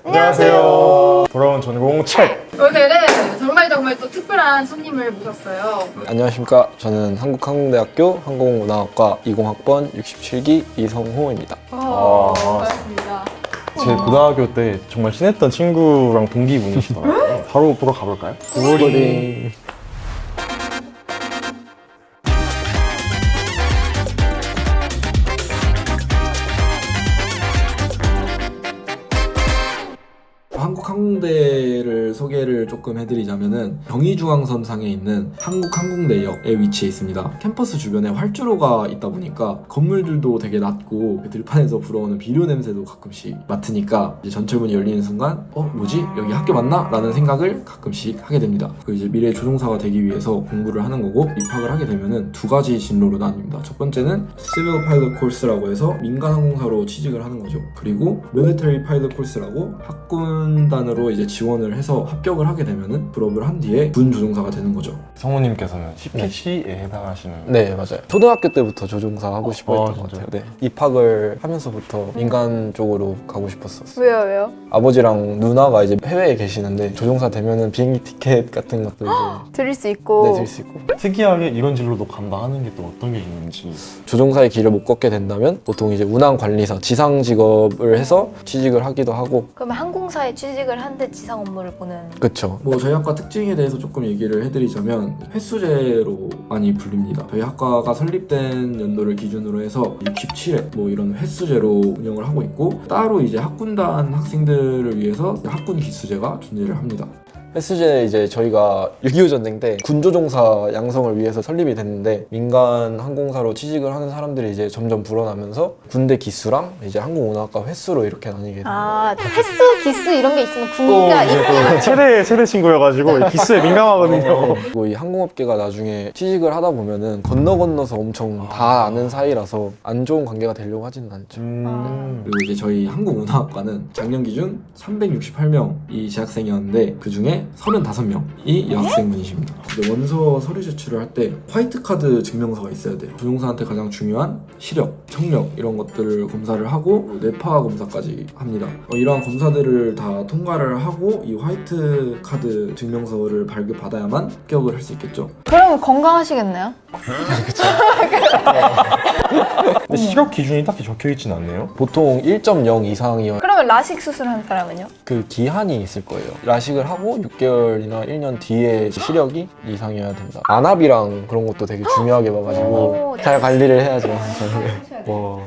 안녕하세요. 돌아온 전공 책. 오늘은 정말 또 특별한 손님을 모셨어요. 안녕하십니까. 저는 한국항공대학교 항공운항학과 20학번 67기 이성호입니다. 반갑습니다. 제 고등학교 때 정말 친했던 친구랑 동기분이시더라고요. 바로 보러 가볼까요? 굿모닝. 한국항공대를 소개를 조금 해드리자면은 경의중앙선상에 있는 한국항공대역에 위치해 있습니다. 캠퍼스 주변에 활주로가 있다 보니까 건물들도 되게 낮고 들판에서 불어오는 비료 냄새도 가끔씩 맡으니까 이제 전철문이 열리는 순간 뭐지? 여기 학교 맞나? 라는 생각을 가끔씩 하게 됩니다. 그 이제 미래 조종사가 되기 위해서 공부를 하는 거고, 입학을 하게 되면은 두 가지 진로로 나뉩니다. 첫 번째는 시빌 파일럿 코스라고 해서 민간 항공사로 취직을 하는 거죠. 그리고 밀리터리 파일럿 코스라고 학군단으로 이제 지원을 해서 합격을 하게 되면은 졸업을 한 뒤에 군 조종사가 되는 거죠. 성우님께서는 CPC에 해당하시는. 네, 맞아요. 초등학교 때부터 조종사 하고 싶어 했던 것 진짜요? 같아요. 네. 입학을 하면서부터 민간 쪽으로 가고 싶었었어요. 왜요? 아버지랑 누나가 이제 해외에 계시는데 조종사 되면은 비행기 티켓 같은 것도 이제 드릴 수 있고. 내줄 수 있고, 특이하게 이런 진로도 간다 하는 게 또 어떤 게 있는지. 조종사의 길을 못 걷게 된다면 보통 이제 운항관리사, 지상 직업을 해서 취직을 하기도 하고. 그러면 항공사에 취직을 한데 지상 업무를 보는. 그쵸. 뭐 저희 학과 특징에 대해서 조금 얘기를 해드리자면 횟수제로 많이 불립니다. 저희 학과가 설립된 연도를 기준으로 해서 67회 뭐 이런 횟수제로 운영을 하고 있고, 따로 이제 학군단 학생들을 위해서 학군 기수제가 존재를 합니다. 횟수제 이제 저희가 6.25 전쟁 때 군조종사 양성을 위해서 설립이 됐는데, 민간 항공사로 취직을 하는 사람들이 이제 점점 불어나면서 군대 기수랑 이제 항공운항학과 횟수로 이렇게 나뉘게 돼요. 아, 횟수, 기수 이런 게 있으면 군기가 최대 친구여가지고 기수에 민감하거든요. 그리고 이 항공업계가 나중에 취직을 하다 보면은 건너서 엄청 다 아는 사이라서 안 좋은 관계가 되려고 하지는 않죠. 그리고 이제 저희 항공운항학과는 작년 기준 368명이 재학생이었는데 그 중에 35명이 여학생분이십니다. 근데 원서 서류 제출을 할 때 화이트 카드 증명서가 있어야 돼요. 조종사한테 가장 중요한 시력, 청력 이런 것들을 검사를 하고 뇌파 검사까지 합니다. 이러한 검사들을 다 통과를 하고 이 화이트 카드 증명서를 발급받아야만 합격을 할 수 있겠죠. 그러면 건강하시겠네요? 근데 시력 기준이 딱히 적혀있진 않네요. 보통 1.0 이상이어야 그러면 라식 수술하는 사람은요? 그 기한이 있을 거예요. 라식을 하고 6개월이나 1년 뒤에 시력이 이상이어야 된다. 안압이랑 그런 것도 되게 중요하게 봐가지고 오, 잘 관리를 해야죠. 와.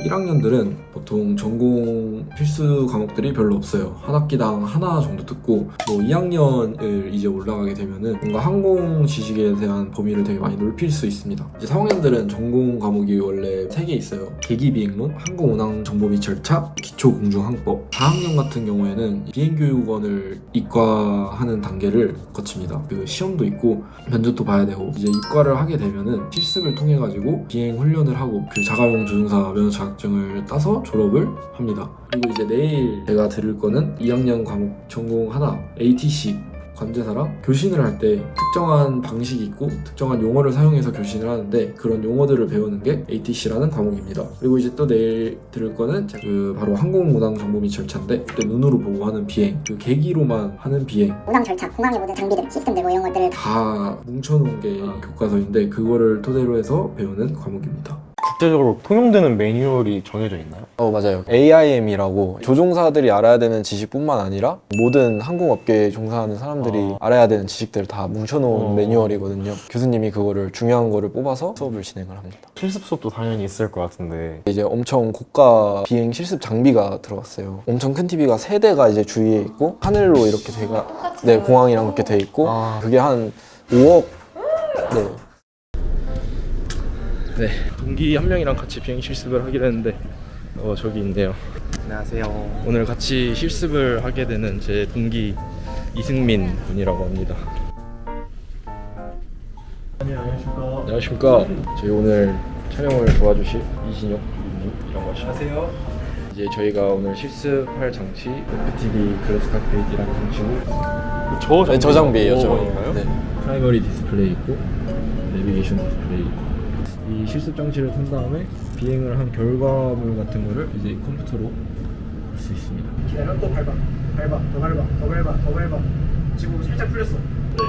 1학년들은 보통 전공 필수 과목들이 별로 없어요. 한 학기당 하나 정도 듣고, 뭐 2학년을 이제 올라가게 되면은 뭔가 항공 지식에 대한 범위를 되게 많이 넓힐 수 있습니다. 이제 3학년들은 전공 과목이 원래 3개 있어요. 계기비행론, 항공운항 정보 및 절차, 기초공중항법. 4학년 같은 경우에는 비행교육원을 이과하는 단계를 거칩니다. 그 시험도 있고 면접도 봐야 되고, 이제 이과를 하게 되면은 실습을 통해 가지고 비행 훈련을 하고 그 자가용 조종사 면허 자격증을 따서 졸업을 합니다. 그리고 이제 내일 제가 들을 거는 2학년 과목 전공 하나, ATC 관제사랑 교신을 할 때 특정한 방식이 있고 특정한 용어를 사용해서 교신을 하는데, 그런 용어들을 배우는 게 ATC라는 과목입니다. 그리고 이제 또 내일 들을 거는 그 바로 항공운항 정보 및 절차인데, 그때 눈으로 보고 하는 비행, 그 계기로만 하는 비행, 운항 절차, 공항의 모든 장비들, 시스템들 뭐 이런 것들을 다 뭉쳐놓은 게 교과서인데, 그거를 토대로 해서 배우는 과목입니다. 국제적으로 통용되는 매뉴얼이 정해져 있나요? 맞아요. AIM이라고 조종사들이 알아야 되는 지식뿐만 아니라 모든 항공업계에 종사하는 사람들이 알아야 되는 지식들을 다 뭉쳐놓은 매뉴얼이거든요. 교수님이 그거를 중요한 거를 뽑아서 수업을 진행을 합니다. 실습 수업도 당연히 있을 것 같은데. 이제 엄청 고가 비행 실습 장비가 들어갔어요. 엄청 큰 TV가 3대가 이제 주위에 있고, 하늘로 이렇게 네, 공항이랑 그렇게 돼 있고, 그게 한 5억. 네, 동기 한 명이랑 같이 비행 실습을 하게 되는데 저기 있네요. 안녕하세요. 오늘 같이 실습을 하게 되는 제 동기 이승민 군이라고 합니다. 안녕하십니까. 안녕하십니까. 저희 오늘 촬영을 도와주실 이진혁 군님이라고 하십니다. 안녕하세요. 이제 저희가 오늘 실습할 장치 FTD 글래스 칵페이트라는 장치고, 저 장비예요. 네. 프라이머리 디스플레이 있고 내비게이션 디스플레이 있고, 이 실습 장치를 탄 다음에 비행을 한 결과물 같은 거를 이제 컴퓨터로 볼 수 있습니다. 기다려. 또 밟아. 더 밟아. 지금 살짝 풀렸어.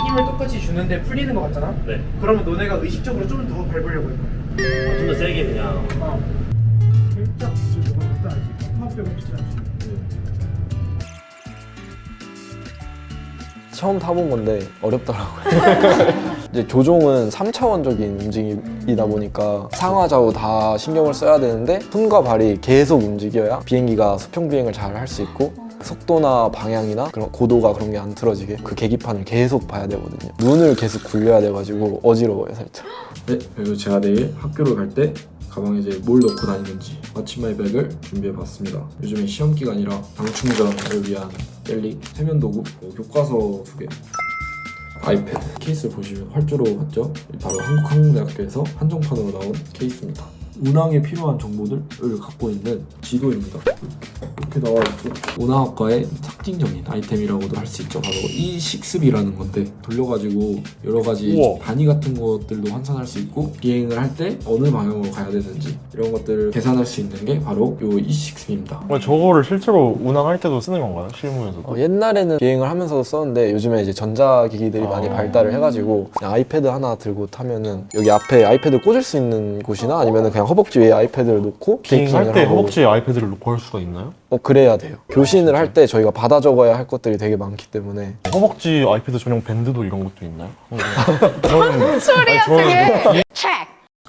힘을 똑같이 주는데 풀리는 것 같잖아? 네. 그러면 너네가 의식적으로 좀 더 밟으려고 해. 좀 더 세게 그냥. 살짝 저거 못다 알지? 화학벽을 붙지 않지? 처음 타본 건데 어렵더라고요. 이제 조종은 3차원적인 움직임이다 보니까 상하 좌우 다 신경을 써야 되는데 손과 발이 계속 움직여야 비행기가 수평 비행을 잘 할 수 있고 속도나 방향이나 그런 고도가 그런 게 안 틀어지게 그 계기판을 계속 봐야 되거든요. 눈을 계속 굴려야 돼가지고 어지러워요 살짝. 네, 그리고 제가 내일 학교를 갈 때 가방에 이제 뭘 넣고 다니는지 마치마이백을 준비해봤습니다. 요즘에 시험 기간이라 방충전을 위한 젤리, 세면도구, 교과서 2개, 아이패드. 케이스를 보시면 활주로 같죠? 바로 한국항공대학교에서 한정판으로 나온 케이스입니다. 운항에 필요한 정보들을 갖고 있는 지도입니다. 이렇게 나와있죠. 운항학과의 특징적인 아이템이라고도 할 수 있죠. 바로 E6B라는 건데 돌려가지고 여러 가지 우와. 단위 같은 것들도 환산할 수 있고 비행을 할 때 어느 방향으로 가야 되는지 이런 것들을 계산할 수 있는 게 바로 이 E6B입니다. 저거를 실제로 운항할 때도 쓰는 건가요? 실무에서도? 옛날에는 비행을 하면서도 썼는데 요즘에 이제 전자기기들이 많이 아. 발달을 해가지고 그냥 아이패드 하나 들고 타면은 여기 앞에 아이패드 꽂을 수 있는 곳이나 아니면은 그냥 허벅지 위에 아이패드를 놓고 비행할 때 하고. 허벅지에 아이패드를 놓고 할 수가 있나요? 그래야 돼요. 교신을 할 때 저희가 받아 적어야 할 것들이 되게 많기 때문에 허벅지 아이패드 전용 밴드도 이런 것도 있나요? 저는 소리야 되게.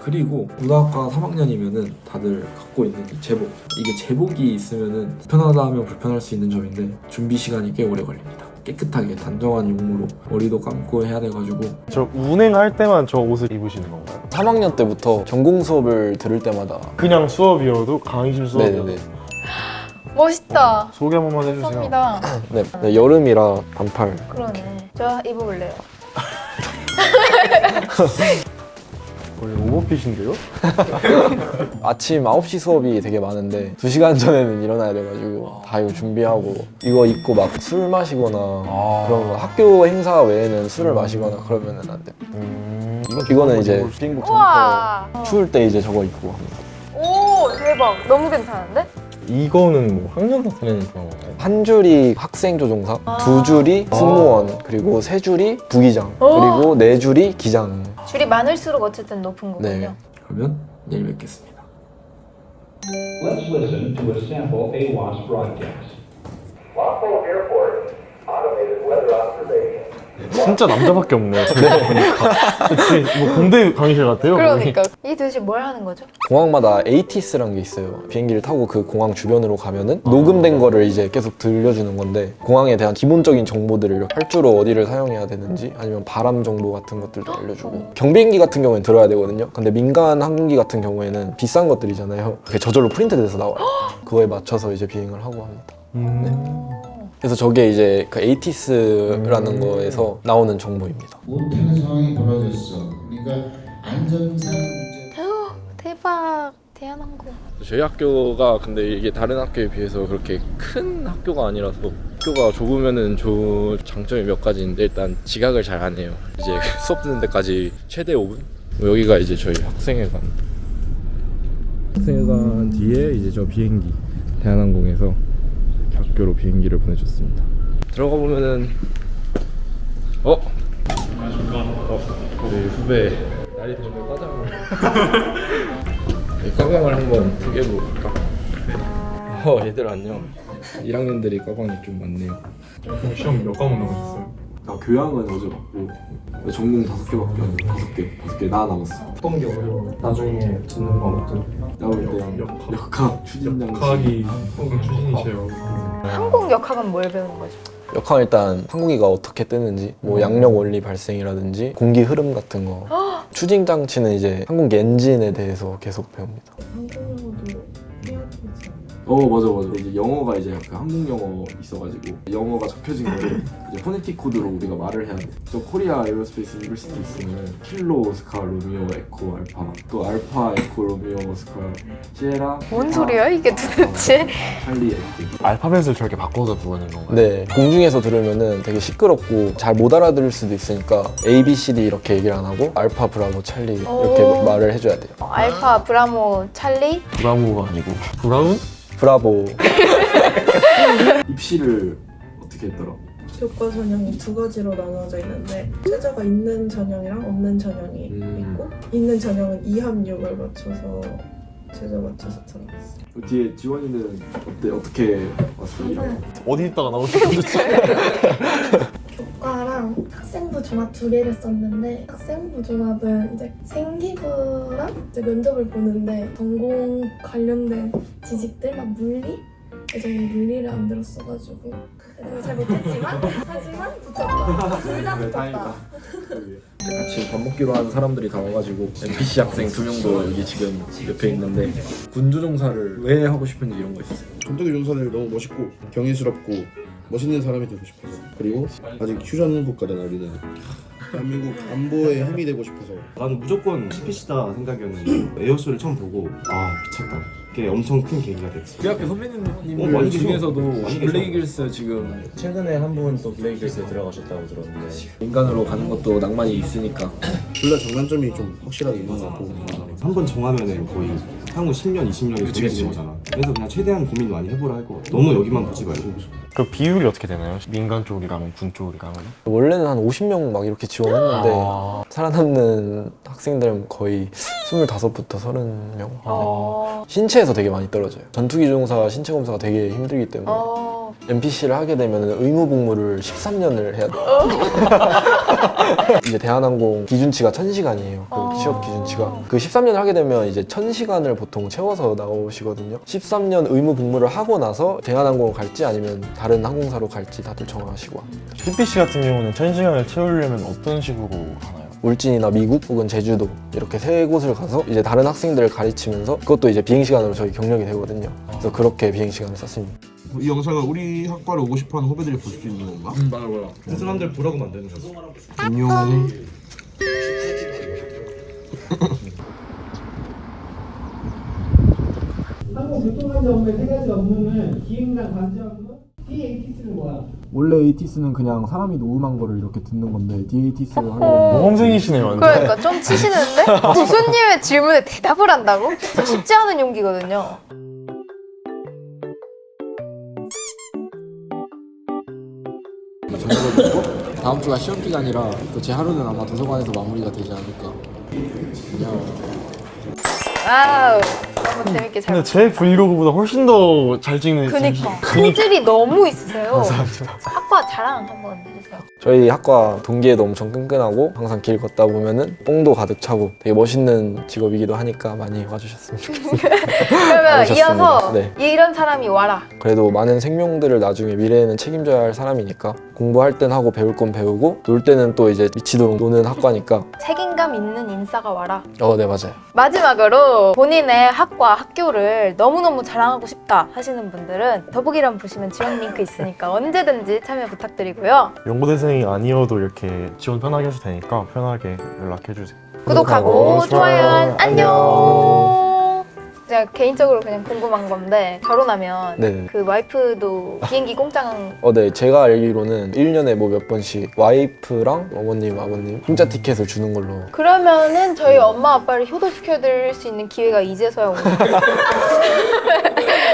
그리고 고등학과 3학년이면은 다들 갖고 있는 이 제복. 이게 제복이 있으면은 불편하다 하면 불편할 수 있는 점인데 준비 시간이 꽤 오래 걸립니다. 깨끗하게 단정한 용무로 머리도 감고 해야 돼가지고 저 운행할 때만 저 옷을 입으시는 건가요? 3학년 때부터 전공 수업을 들을 때마다 그냥 수업이어도 강의실 수업이어도 네네네. 멋있다. 소개 한 번만 해주세요. 감사합니다. 네, 여름이라 반팔. 그러네. 저 입어볼래요. 원래 오버핏인데요? 아침 9시 수업이 되게 많은데 2시간 전에는 일어나야 돼가지고 다 이거 준비하고 이거 입고 막 술 마시거나 그런 거 학교 행사 외에는 술을 마시거나 그러면은 안 돼요. 이거는 이제 비행복 우와. 추울 때 이제 저거 입고 합니다. 오 대박. 너무 괜찮은데? 이거는 뭐 학년 나타내는 그런 건가요? 한 줄이 학생 조종사, 2줄이 승무원, 그리고 3줄이 부기장, 그리고 4줄이 기장. 줄이 많을수록 어쨌든 높은 거군요. 네. 그러면 내일 뵙겠습니다. Let's listen to a sample AWAS broadcast. Los Airport automated weather observation. 진짜 남자밖에 없네요. 보니까. 그치, 뭐 공대 강의실 같아요. 그러니까 이게 도대체 뭘 하는 거죠? 공항마다 ATS라는 게 있어요. 비행기를 타고 그 공항 주변으로 가면은 녹음된 거를 이제 계속 들려주는 건데 공항에 대한 기본적인 정보들을 이렇게 활주로 어디를 사용해야 되는지 아니면 바람 정보 같은 것들도 알려주고 경비행기 같은 경우에는 들어야 되거든요. 근데 민간 항공기 같은 경우에는 비싼 것들이잖아요. 그게 저절로 프린트돼서 나와요. 그거에 맞춰서 이제 비행을 하고 합니다. 네. 그래서 저게 이제 그 ATS라는 거에서 나오는 정보입니다. 못하는 상황이 벌어졌어. 그러니까 안전상 문제. 대박. 대한항공. 저희 학교가 근데 이게 다른 학교에 비해서 그렇게 큰 학교가 아니라서 학교가 좁으면은 장점이 몇 가지 있는데 일단 지각을 잘 안 해요. 이제 수업 듣는 데까지 최대 5분? 여기가 이제 저희 학생회관. 학생회관 뒤에 이제 저 비행기 대한항공에서 학교로 비행기를 보내줬습니다. 들어가 보면은 우리 후배 날이 더우면 과장을 이 가방을 한번 소개해볼까? 얘들 안녕. 1학년들이 가방이 좀 많네요. 시험 몇 과목 남았어요? 나 교양은 어제 봤고 전공 5개밖에 안 돼. 5개 나 남았어. 어떤 게 어려워? 나중에 듣는 과목들. 나올 때 역학, 추진장 역학이 항공 추진이세요. 항공 역학은 뭘 배우는 거죠? 역학은 일단 항공기가 어떻게 뜨는지 뭐 양력 원리 발생이라든지 공기 흐름 같은 거. 추진 장치는 이제 항공기 엔진에 대해서 계속 배웁니다. 맞아. 이제 영어가 이제 약간 한국 영어 있어가지고 영어가 접혀진 거를 이제 포네틱 코드로 우리가 말을 해야 돼. 또 코리아 에어로스페이스 유니버시티 있으면 킬로, 스카, 로미오, 에코, 알파, 또 알파, 에코, 로미오, 스카, 시에라. 뭔 소리야 이게 도대체? 찰리, 에코. 알파벳을 저렇게 바꿔서 부르는 건가요? 네, 공중에서 들으면은 되게 시끄럽고 잘 못 알아들을 수도 있으니까 A, B, C, D 이렇게 얘기를 안 하고 알파, 브라보, 찰리 이렇게 오. 말을 해줘야 돼요. 알파, 브라모, 찰리? 브라우가 아니고 브라운? 브라보. 입시를 어떻게 했더라? 교과 전형이 두 가지로 나눠져 있는데 최저가 있는 전형이랑 없는 전형이 있고 있는 전형은 2합6을 맞춰서 최저 맞춰서 들어갔어요. 그 뒤에 지원이는 어떻게 왔어요? 어디 있다가 나오셨는지. 교과랑 학생부 종합 두 개를 썼는데 학생부 종합은 이제 생기부랑 이제 면접을 보는데 전공 관련된 지식들 막 물리? 저는 물리를 안 들었어가지고 잘 못했지만 하지만 붙었다. 둘 다 붙었다. 같이 밥 먹기로 한 사람들이 다 와가지고 NPC 학생 2명도 여기 지금 옆에 있는데 군주종사를 왜 하고 싶은지 이런 거 있었어요. 전투기 종사를 너무 멋있고 경이스럽고 멋있는 사람이 되고 싶어서, 그리고 아직 휴전 국가잖아 우리는. 대한민국 안보에 힘이 되고 싶어서. 나는 무조건 CPC다 생각이었는데 에어쇼를 처음 보고 아 미쳤다. 그게 엄청 큰 계기가 됐지. 우리 학교 선배님들 많이 계셔. 중에서도 많이 계셔. 블레이글스 지금 최근에 한 분 또 블레이글스에 들어가셨다고 들었는데 인간으로 가는 것도 낭만이 있으니까. 둘 다 장단점이 좀 확실하게 있는 것 같고. 한 번 정하면은 거의 향후 10년, 20년이 걸리는 거잖아. 그래서 그냥 최대한 고민 많이 해보라 할 것 같아. 너무 여기만 보지 말고. 그 비율이 어떻게 되나요? 민간 쪽이랑 군 쪽이랑? 원래는 한 50명 막 이렇게 지원했는데 살아남는 학생들은 거의 25부터 30명. 신체에서 되게 많이 떨어져요. 전투기 종사 신체 검사가 되게 힘들기 때문에 NPC를 하게 되면 의무 복무를 13년을 해야 돼요. 이제 대한항공 기준치가 1000시간이에요. 그 취업 기준치가. 그 13년을 하게 되면 이제 1000시간을 보통 채워서 나오시거든요. 13년 의무 복무를 하고 나서 대한항공을 갈지 아니면 다른 항공사로 갈지 다들 정하시고 합니다. CPC 같은 경우는 1000시간을 채우려면 어떤 식으로 하나요? 울진이나 미국 혹은 제주도 이렇게 세 곳을 가서 이제 다른 학생들을 가르치면서 그것도 이제 비행시간으로 저희 경력이 되거든요. 그래서 그렇게 비행시간을 썼습니다. 이 영상을 우리 학과를 오고 싶어하는 후배들이 볼 수 있는 건가? 맞아. 그 사람들 보라고 만드는 거지. 안녕. 항공교통안전법의 세 가지 업무는 기획랑 관제 업무, DATC는 뭐야? 원래 ATS는 그냥 사람이 녹음한 거를 이렇게 듣는 건데 DATS를 하려면 모범생이시네요 완전. 그러니까 좀 치시는데? 교수님의 질문에 대답을 한다고? 진짜 쉽지 않은 용기거든요. 저녁을 먹고 다음 주가 시험 기간이라 또 제 하루는 아마 도서관에서 마무리가 되지 않을까. 안녕. 와우, 너무 재밌게 잘. 근데 제 브이로그보다 훨씬 더 잘 찍는. 그니까 소질이 너무 있으세요. 감사합니다. 학과 자랑 한번 해주세요. 저희 학과 동기애도 엄청 끈끈하고 항상 길 걷다 보면은 뽕도 가득 차고 되게 멋있는 직업이기도 하니까 많이 와주셨으면 좋겠습니다. 그러면 알겠습니다. 이어서 네. 이런 사람이 와라. 그래도 많은 생명들을 나중에 미래에는 책임져야 할 사람이니까 공부할 땐 하고 배울 건 배우고 놀 때는 또 이제 미치도록 노는 학과니까. 책임감 있는 인싸가 와라. 네 맞아요. 마지막으로 본인의 학과 학교를 너무너무 자랑하고 싶다 하시는 분들은 더보기란 보시면 지원 링크 있으니까 언제든지 참여 부탁드리고요. 연고대생이 아니어도 이렇게 지원 편하게 해줄 테니까 편하게 연락해주세요. 구독하고 좋아요 안녕. 제가 개인적으로 그냥 궁금한 건데 결혼하면 네. 그 와이프도 비행기 공짜는 네, 제가 알기로는 1년에 뭐 몇 번씩 와이프랑 어머님, 아버님 공짜 티켓을 주는 걸로. 그러면은 저희 엄마 아빠를 효도시켜드릴 수 있는 기회가 이제서야 오는 거예요.